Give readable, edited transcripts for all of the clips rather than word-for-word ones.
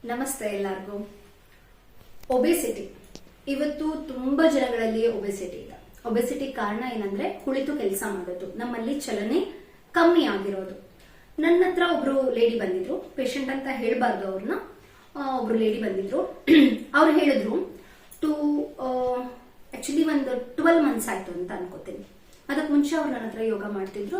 ನಮಸ್ತೆ ಎಲ್ಲರಿಗೂ. ಒಬೆಸಿಟಿ ಇವತ್ತು ತುಂಬಾ ಜನಗಳಲ್ಲಿ ಒಬೆಸಿಟಿ ಇದೆ. ಒಬೆಸಿಟಿ ಕಾರಣ ಏನಂದ್ರೆ ಕುಳಿತು ಕೆಲಸ ಮಾಡೋದು, ನಮ್ಮಲ್ಲಿ ಚಲನೆ ಕಮ್ಮಿ ಆಗಿರೋದು. ನನ್ನ ಹತ್ರ ಒಬ್ರು ಲೇಡಿ ಬಂದಿದ್ರು, ಪೇಷಂಟ್ ಅಂತ ಹೇಳ್ಬಾರ್ದು ಅವ್ರನ್ನ. ಒಬ್ರು ಲೇಡಿ ಬಂದಿದ್ರು, ಅವ್ರು ಹೇಳಿದ್ರು ಆಕ್ಚುಲಿ ಒಂದು 12 months ಆಯ್ತು ಅಂತ ಅನ್ಕೋತೀನಿ. ಅದಕ್ಕೆ ಮುಂಚೆ ಅವ್ರು ನನ್ನ ಹತ್ರ ಯೋಗ ಮಾಡ್ತಿದ್ರು.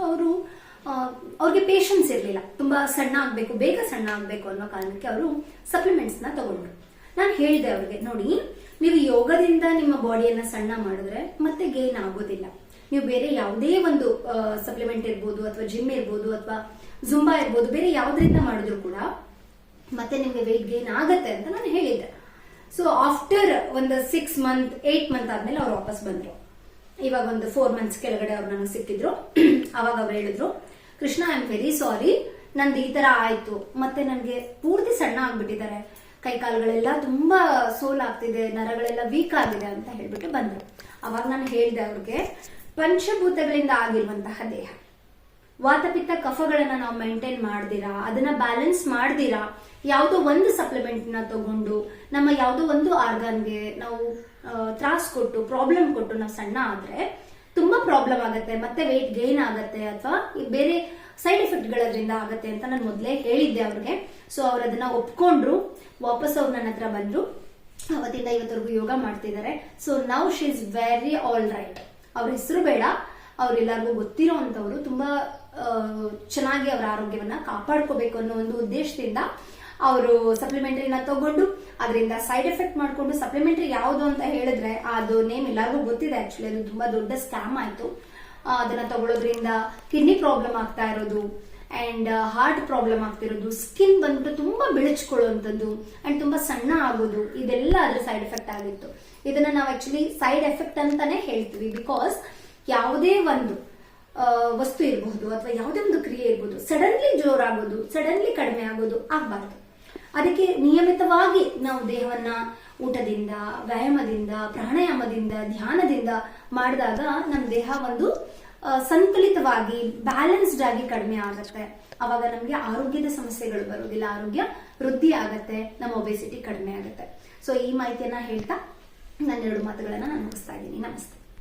ಅವ್ರಿಗೆ ಪೇಷನ್ಸ್ ಇರ್ಲಿಲ್ಲ, ತುಂಬಾ ಸಣ್ಣ ಆಗ್ಬೇಕು, ಬೇಗ ಸಣ್ಣ ಆಗ್ಬೇಕು ಅನ್ನೋ ಕಾರಣಕ್ಕೆ ಅವರು ಸಪ್ಲಿಮೆಂಟ್ಸ್ ನ ತಗೊಂಡ್ರು. ನಾನು ಹೇಳಿದೆ ಅವ್ರಿಗೆ, ನೋಡಿ, ನೀವು ಯೋಗದಿಂದ ನಿಮ್ಮ ಬಾಡಿಯನ್ನ ಸಣ್ಣ ಮಾಡಿದ್ರೆ ಮತ್ತೆ ಗೇನ್ ಆಗೋದಿಲ್ಲ. ನೀವು ಬೇರೆ ಯಾವುದೇ ಒಂದು ಸಪ್ಲಿಮೆಂಟ್ ಇರ್ಬೋದು, ಅಥವಾ ಜಿಮ್ ಇರ್ಬೋದು, ಅಥವಾ ಜುಂಬಾ ಇರ್ಬೋದು, ಬೇರೆ ಯಾವ್ದ್ರಿಂದ ಮಾಡಿದ್ರು ಕೂಡ ಮತ್ತೆ ನಿಮ್ಗೆ ವೆಯ್ಟ್ ಗೇನ್ ಆಗತ್ತೆ ಅಂತ ನಾನು ಹೇಳಿದ್ದೆ. ಸೊ ಆಫ್ಟರ್ ಒಂದು 6 months 8 months ಆದ್ಮೇಲೆ ಅವ್ರು ವಾಪಸ್ ಬಂದ್ರು. ಇವಾಗ ಒಂದು 4 months ಕೆಳಗಡೆ ಅವ್ರು ನನಗೆ ಸಿಕ್ಕಿದ್ರು. ಅವಾಗ ಅವ್ರು ಹೇಳಿದ್ರು, Krishna, I am very sorry, ನಂದು ಈ ತರ ಆಯ್ತು, ಮತ್ತೆ ನನ್ಗೆ ಪೂರ್ತಿ ಸಣ್ಣ ಆಗ್ಬಿಟ್ಟಿದ್ದಾರೆ, ಕೈ ಕಾಲುಗಳೆಲ್ಲ ತುಂಬಾ ಸೋಲ್ ಆಗ್ತಿದೆ, ನರಗಳೆಲ್ಲ ವೀಕ್ ಆಗಿದೆ ಅಂತ ಹೇಳ್ಬಿಟ್ಟು ಬಂದ್ರು. ಅವಾಗ ನಾನು ಹೇಳಿದೆ ಅವ್ರಿಗೆ, ಪಂಚಭೂತಗಳಿಂದ ಆಗಿರುವಂತಹ ದೇಹ, ವಾತಪಿತ್ತ ಕಫಗಳನ್ನ ನಾವು ಮೇಂಟೈನ್ ಮಾಡ್ದಿರಾ, ಅದನ್ನ ಬ್ಯಾಲೆನ್ಸ್ ಮಾಡ್ದಿರಾ, ಯಾವುದೋ ಒಂದು ಸಪ್ಲಿಮೆಂಟ್ ನ ತಗೊಂಡು ನಮ್ಮ ಯಾವುದೋ ಒಂದು ಆರ್ಗನ್ಗೆ ನಾವು ತ್ರಾಸ್ ಕೊಟ್ಟು ಪ್ರಾಬ್ಲಮ್ ಕೊಟ್ಟು ನಾವು ಸಣ್ಣ ಆದ್ರೆ ತುಂಬಾ ಪ್ರಾಬ್ಲಮ್ ಆಗತ್ತೆ, ಮತ್ತೆ ವೆಯ್ಟ್ ಗೇನ್ ಆಗತ್ತೆ, ಅಥವಾ ಬೇರೆ ಸೈಡ್ ಎಫೆಕ್ಟ್ ಗಳದ್ರಿಂದ ಆಗತ್ತೆ ಅಂತ ನಾನು ಮೊದಲೇ ಹೇಳಿದ್ದೆ ಅವ್ರಿಗೆ. ಸೊ ಅವ್ರು ಅದನ್ನ ಒಪ್ಕೊಂಡ್ರು. ವಾಪಸ್ ಅವ್ರು ನನ್ನ ಹತ್ರ ಬಂದ್ರು. ಅವತ್ತಿಂದ ಇವತ್ತವರೆಗೂ ಯೋಗ ಮಾಡ್ತಿದ್ದಾರೆ. So now she is very all right. ಅವ್ರ ಹೆಸರು ಬೇಡ, ಅವ್ರೆಲ್ಲರಿಗೂ ಗೊತ್ತಿರೋ ಅಂತವ್ರು, ತುಂಬಾ ಚೆನ್ನಾಗಿ ಅವರ ಆರೋಗ್ಯವನ್ನ ಕಾಪಾಡ್ಕೋಬೇಕು ಅನ್ನೋ ಒಂದು ಉದ್ದೇಶದಿಂದ ಅವರು ಸಪ್ಲಿಮೆಂಟರಿನ ತಗೊಂಡು ಅದರಿಂದ ಸೈಡ್ ಎಫೆಕ್ಟ್ ಮಾಡ್ಕೊಂಡು, ಸಪ್ಲಿಮೆಂಟರಿ ಯಾವುದು ಅಂತ ಹೇಳಿದ್ರೆ ಅದು ನೇಮ್ ಎಲ್ಲರಿಗೂ ಗೊತ್ತಿದೆ. ಆಕ್ಚುಲಿ ಅದು ತುಂಬಾ ದೊಡ್ಡ ಸ್ಕ್ಯಾಮ್ ಆಯ್ತು. ಅದನ್ನ ತಗೊಳ್ಳೋದ್ರಿಂದ ಕಿಡ್ನಿ ಪ್ರಾಬ್ಲಮ್ ಆಗ್ತಾ ಇರೋದು, ಅಂಡ್ ಹಾರ್ಟ್ ಪ್ರಾಬ್ಲಮ್ ಆಗ್ತಿರೋದು, ಸ್ಕಿನ್ ಬಂದ್ಬಿಟ್ಟು ತುಂಬಾ ಬೆಳಚ್ಕೊಳ್ಳುವಂಥದ್ದು, ಅಂಡ್ ತುಂಬಾ ಸಣ್ಣ ಆಗೋದು, ಇದೆಲ್ಲ ಅದ್ರ ಸೈಡ್ ಎಫೆಕ್ಟ್ ಆಗಿತ್ತು. ಇದನ್ನ ನಾವು ಆಕ್ಚುಲಿ ಸೈಡ್ ಎಫೆಕ್ಟ್ ಅಂತಾನೆ ಹೇಳ್ತೀವಿ. ಬಿಕಾಸ್ ಯಾವುದೇ ಒಂದು ವಸ್ತು ಇರಬಹುದು, ಅಥವಾ ಯಾವುದೇ ಒಂದು ಕ್ರಿಯೆ ಇರಬಹುದು, ಸಡನ್ಲಿ ಜೋರಾಗೋದು, ಸಡನ್ಲಿ ಕಡಿಮೆ ಆಗೋದು ಆಗ್ಬಾರ್ದು. ಅದಕ್ಕೆ ನಿಯಮಿತವಾಗಿ ನಾವು ದೇಹವನ್ನ ಊಟದಿಂದ, ವ್ಯಾಯಾಮದಿಂದ, ಪ್ರಾಣಾಯಾಮದಿಂದ, ಧ್ಯಾನದಿಂದ ಮಾಡಿದಾಗ ನಮ್ಮ ದೇಹ ಒಂದು ಸಂತುಲಿತವಾಗಿ ಬ್ಯಾಲೆನ್ಸ್ಡ್ ಆಗಿ ಕಡಿಮೆ ಆಗತ್ತೆ. ಅವಾಗ ನಮ್ಗೆ ಆರೋಗ್ಯದ ಸಮಸ್ಯೆಗಳು ಬರೋದಿಲ್ಲ, ಆರೋಗ್ಯ ವೃದ್ಧಿ ಆಗತ್ತೆ, ನಮ್ಮ ಒಬೆಸಿಟಿ ಕಡಿಮೆ ಆಗತ್ತೆ. ಸೊ ಈ ಮಾಹಿತಿಯನ್ನ ಹೇಳ್ತಾ ನನ್ನ 2 ಮಾತುಗಳನ್ನ ನಾನು ಮುಗಿಸ್ತಾ ಇದ್ದೀನಿ. ನಮಸ್ತೆ.